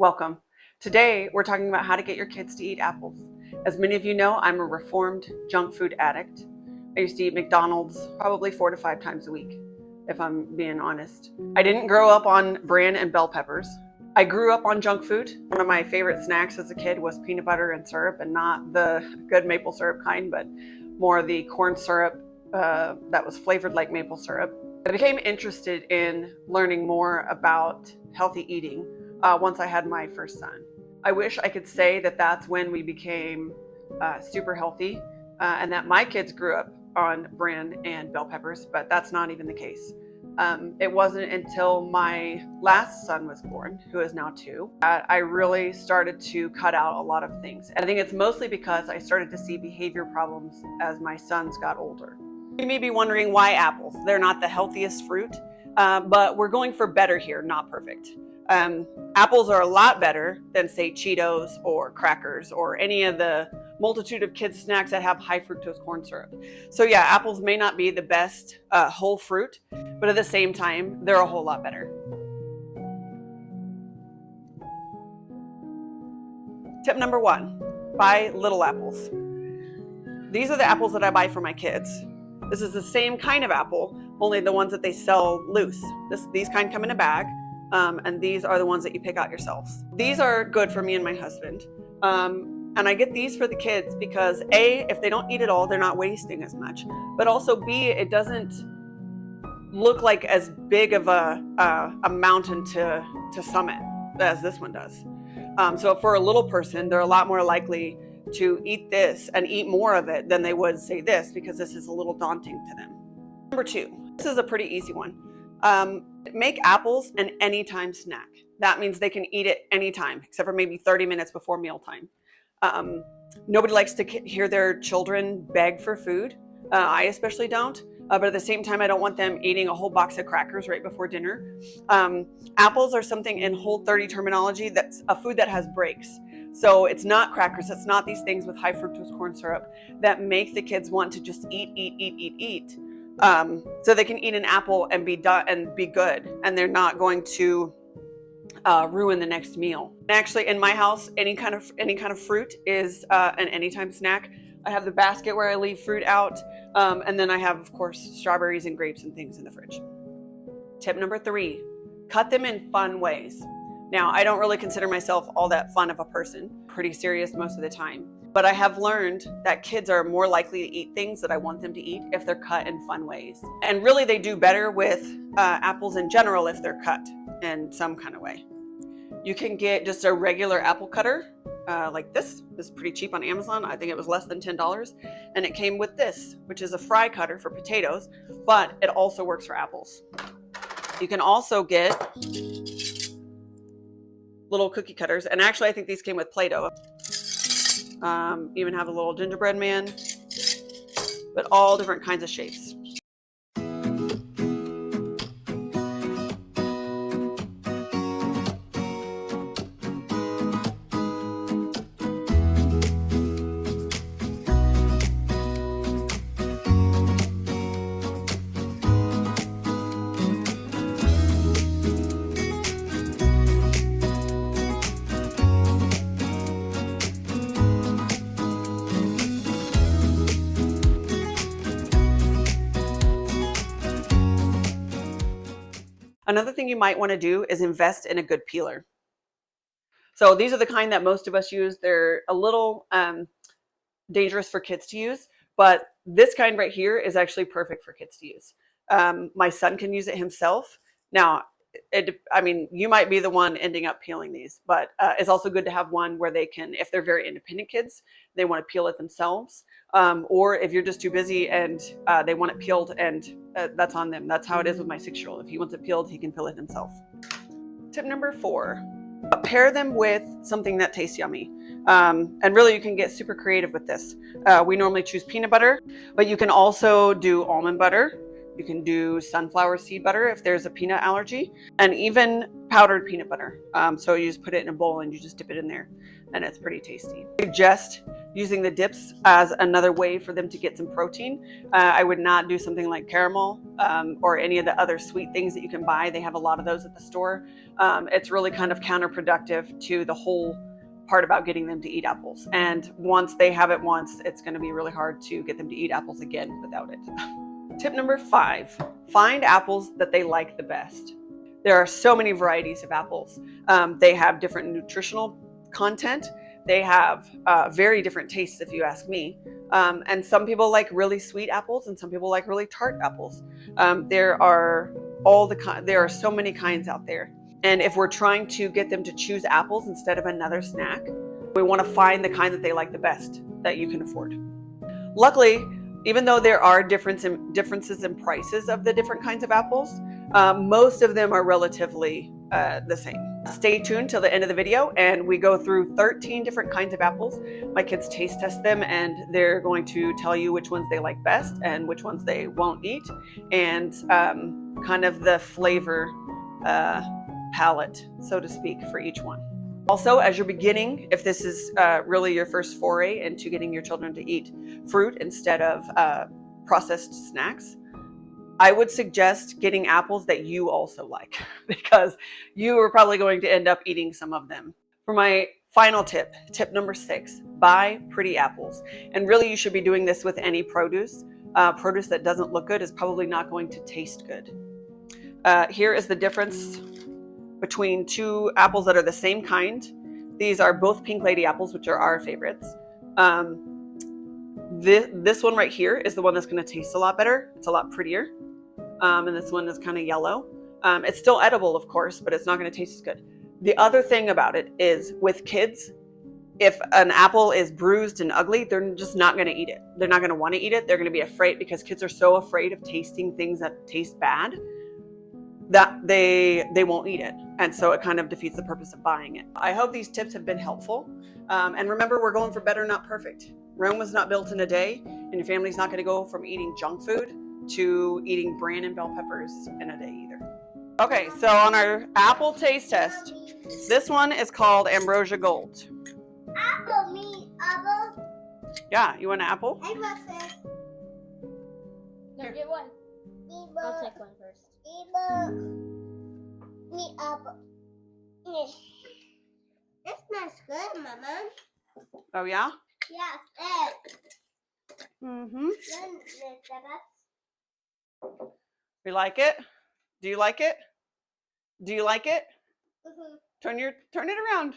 Welcome. Today, we're talking about how to get your kids to eat apples. As many of you know, I'm a reformed junk food addict. I used to eat McDonald's probably 4 to 5 times a week, if I'm being honest. I didn't grow up on bran and bell peppers. I grew up on junk food. One of my favorite snacks as a kid was peanut butter and syrup, and not the good maple syrup kind, but more the corn syrup that was flavored like maple syrup. I became interested in learning more about healthy eating once I had my first son. I wish I could say that that's when we became super healthy and that my kids grew up on bran and bell peppers, but that's not even the case. It wasn't until my last son was born, who is now 2, that I really started to cut out a lot of things. And I think it's mostly because I started to see behavior problems as my sons got older. You may be wondering why apples. They're not the healthiest fruit, but we're going for better here, not perfect. Apples are a lot better than, say, Cheetos or crackers or any of the multitude of kids' snacks that have high fructose corn syrup. So yeah, apples may not be the best whole fruit, but at the same time, they're a whole lot better. Tip number 1, buy little apples. These are the apples that I buy for my kids. This is the same kind of apple, only the ones that they sell loose. These kind come in a bag. And these are the ones that you pick out yourselves. These are good for me and my husband. And I get these for the kids because A, if they don't eat it all, they're not wasting as much. But also B, it doesn't look like as big of a mountain to summit as this one does. So for a little person, they're a lot more likely to eat this and eat more of it than they would say this, because this is a little daunting to them. Number 2, this is a pretty easy one. Make apples an anytime snack. That means they can eat it anytime, except for maybe 30 minutes before mealtime. Nobody likes to hear their children beg for food. I especially don't. But at the same time, I don't want them eating a whole box of crackers right before dinner. Apples are something in Whole30 terminology that's a food that has breaks. So it's not crackers, it's not these things with high fructose corn syrup that make the kids want to just eat. So they can eat an apple and be done and be good, and they're not going to ruin the next meal. Actually, in my house, any kind of fruit is an anytime snack. I have the basket where I leave fruit out, and then I have, of course, strawberries and grapes and things in the fridge. Tip number 3, cut them in fun ways. Now, I don't really consider myself all that fun of a person, pretty serious most of the time. But I have learned that kids are more likely to eat things that I want them to eat if they're cut in fun ways. And really, they do better with apples in general if they're cut in some kind of way. You can get just a regular apple cutter like this. This is pretty cheap on Amazon. I think it was less than $10. And it came with this, which is a fry cutter for potatoes, but it also works for apples. You can also get little cookie cutters. And actually, I think these came with Play-Doh. Even have a little gingerbread man, but all different kinds of shapes. Another thing you might want to do is invest in a good peeler. So these are the kind that most of us use. They're a little dangerous for kids to use, but this kind right here is actually perfect for kids to use. My son can use it himself. Now, you might be the one ending up peeling these, but it's also good to have one where they can, if they're very independent kids, they want to peel it themselves. Or if you're just too busy and they want it peeled, and that's on them. That's how it is with my 6-year-old. If he wants it peeled, he can peel it himself. Tip number 4, pair them with something that tastes yummy. And really, you can get super creative with this. We normally choose peanut butter, but you can also do almond butter. You can do sunflower seed butter if there's a peanut allergy, and even powdered peanut butter. So you just put it in a bowl and you just dip it in there, and it's pretty tasty. I suggest using the dips as another way for them to get some protein. I would not do something like caramel or any of the other sweet things that you can buy. They have a lot of those at the store. It's really kind of counterproductive to the whole part about getting them to eat apples. And once they have it once, it's going to be really hard to get them to eat apples again without it. Tip number 5, find apples that they like the best. There are so many varieties of apples. They have different nutritional content. They have very different tastes, if you ask me. And some people like really sweet apples, and some people like really tart apples. There are so many kinds out there. And if we're trying to get them to choose apples instead of another snack, we want to find the kind that they like the best that you can afford. Luckily, even though there are differences in prices of the different kinds of apples, most of them are relatively the same. Stay tuned till the end of the video and we go through 13 different kinds of apples. My kids taste test them and they're going to tell you which ones they like best and which ones they won't eat, and kind of the flavor palette, so to speak, for each one. Also, as you're beginning, if this is really your first foray into getting your children to eat fruit instead of processed snacks, I would suggest getting apples that you also like, because you are probably going to end up eating some of them. For my final tip, tip number 6, buy pretty apples. And really, you should be doing this with any produce. Produce that doesn't look good is probably not going to taste good. Here is the difference between 2 apples that are the same kind. These are both Pink Lady apples, which are our favorites. This one right here is the one that's going to taste a lot better. It's a lot prettier. And this one is kind of yellow. It's still edible, of course, but it's not going to taste as good. The other thing about it is, with kids, if an apple is bruised and ugly, they're just not going to eat it. They're not going to want to eat it. They're going to be afraid, because kids are so afraid of tasting things that taste bad that they won't eat it. And so it kind of defeats the purpose of buying it. I hope these tips have been helpful. And remember, we're going for better, not perfect. Rome was not built in a day, and your family's not going to go from eating junk food to eating bran and bell peppers in a day either. Okay, so on our apple taste test, this one is called Ambrosia Gold. Apple, me, apple. Yeah, you want an apple? I want it. No, get one. I'll take one first. Me, apple. It smells good, Mama. Oh, yeah? Yes, it. Mm-hmm. Mm-hmm. You like it? Do you like it? Do you like it? Turn it around.